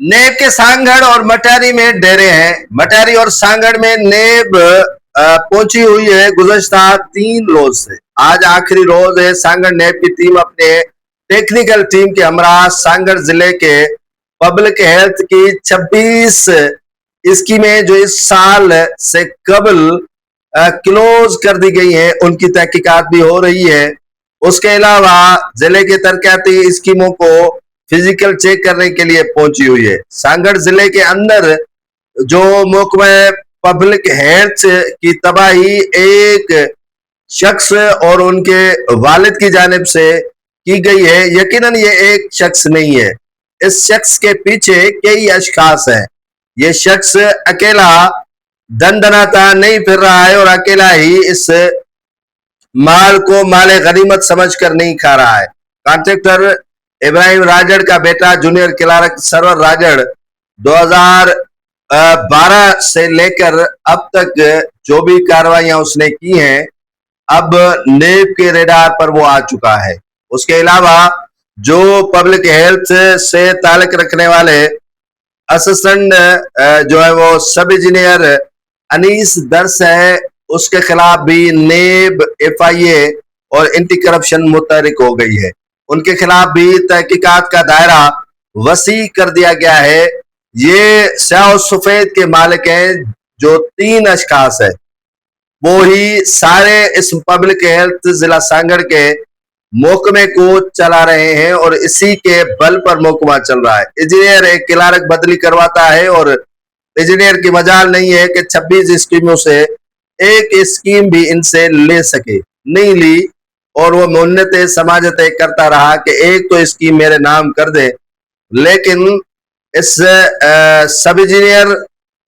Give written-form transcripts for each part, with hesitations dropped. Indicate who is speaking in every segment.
Speaker 1: नेब के सांगड़ और मटारी में डेरे हैं। मटारी और सांगड़ में नेब पहुंची हुई है गुज़श्ता 3 रोज से। आज आखिरी रोज है। सांगड़ नेब की टीम अपने टेक्निकल टीम के हमरा सांगड़ जिले के पब्लिक हेल्थ की 26 स्कीमें जो इस साल से कबल क्लोज कर दी गई हैं, उनकी तहकीकात भी हो रही है। उसके अलावा जिले के तरक्याती स्कीमों को फिजिकल चेक करने के लिए पहुंची हुई है। सांगड़ जिले के अंदर जो महकमा पब्लिक हेल्थ की तबाही एक शख्स और उनके वालिद की जानिब से की गई है, यकीनन ये एक शख्स नहीं है। इस शख्स के पीछे कई अशखास हैं। ये शख्स अकेला दंदनाता नहीं फिर रहा है और अकेला ही इस माल को माले गनीमत समझकर नहीं खा रहा है। कॉन्ट्रैक्टर इब्राहिम राजड़ का बेटा जूनियर क्लार्क सरवर राजड़ 2012 से लेकर अब तक जो भी कार्रवाइयां उसने की हैं, अब नेब के रेडार पर वो आ चुका है। उसके अलावा जो पब्लिक हेल्थ से ताल्लुक रखने वाले असिस्टेंट जो है वो सब इंजीनियर अनीस दर्स है, उसके खिलाफ भी नेब FIA और एंटी करप्शन मुतहरिक हो गई है। उनके खिलाफ भी तहकीकात का दायरा वसी कर दिया गया है। ये स्याह सफेद के मालिक हैं, जो 3 अशखास है, वो ही सारे इस पब्लिक हेल्थ जिला सांगड़ के महकमे को चला रहे हैं और इसी के बल पर महकमा चल रहा है। इंजीनियर एक क्लार्क बदली करवाता है और इंजीनियर की मजाल नहीं है कि 26 स्कीमों से एक स्कीम भी इनसे ले सके, नहीं ली और वो मुन्नत समाजत करता रहा कि एक तो स्कीम मेरे नाम कर दे। लेकिन इस सब इंजीनियर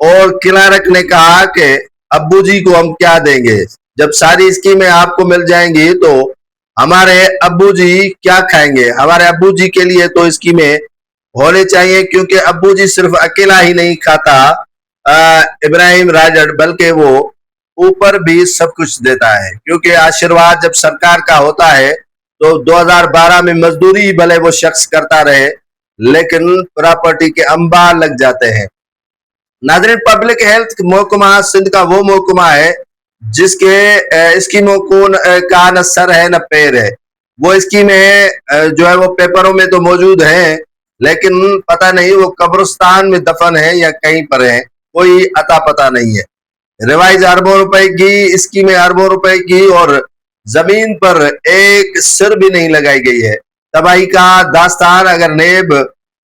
Speaker 1: और क्लार्क ने कहा कि अब्बू जी को हम क्या देंगे, जब सारी स्कीमें आपको मिल जाएंगी तो हमारे अब्बू जी क्या खाएंगे। हमारे अब्बू जी के लिए तो स्कीमें होने चाहिए, क्योंकि अब्बू जी सिर्फ अकेला ही नहीं खाता इब्राहिम राजड़, बल्कि वो ऊपर भी सब कुछ देता है। क्योंकि आशीर्वाद जब सरकार का होता है तो 2012 में मजदूरी भले वो शख्स करता रहे, लेकिन प्रॉपर्टी के अंबार लग जाते हैं। नाज़रीन, पब्लिक हेल्थ महकमा सिंध का वो महकमा है जिसके स्कीमों को का न सर है न पैर है। वो स्कीमें जो है वो पेपरों में तो मौजूद हैं, लेकिन पता नहीं वो कब्रिस्तान में दफन है या कहीं पर है, कोई अता पता नहीं है। रिवाइज अरबों रुपए की, स्कीमें अरबों रुपए की और जमीन पर एक सिर भी नहीं लगाई गई है। तबाही का दास्तान अगर नेब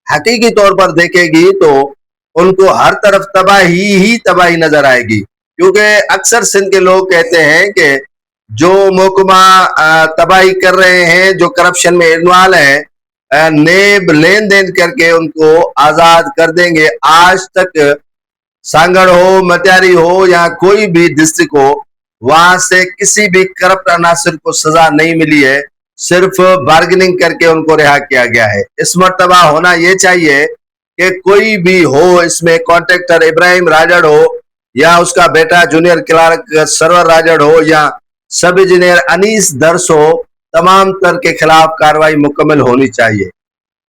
Speaker 1: हकीकी तौर पर देखेगी तो उनको हर तरफ तबाही ही तबाही नजर आएगी। क्योंकि अक्सर सिंध के लोग कहते हैं कि जो महकमा तबाही कर रहे हैं, जो करप्शन में इन्वॉल्व है, नेब लेन देन करके उनको आजाद कर देंगे। आज तक सांगड़ हो, मटियारी हो या कोई भी डिस्ट्रिक्ट हो, वहां से किसी भी करप्ट अनासर को सजा नहीं मिली है, सिर्फ बार्गेनिंग करके उनको रिहा किया गया है। इस मर्तबा होना यह चाहिए कि कोई भी हो, इसमें कॉन्ट्रैक्टर इब्राहिम राजड़ हो या उसका बेटा जूनियर क्लार्क सरवर राजड़ हो या सब इंजीनियर अनीस दर्स हो, तमाम तर के खिलाफ कार्रवाई मुकम्मल होनी चाहिए।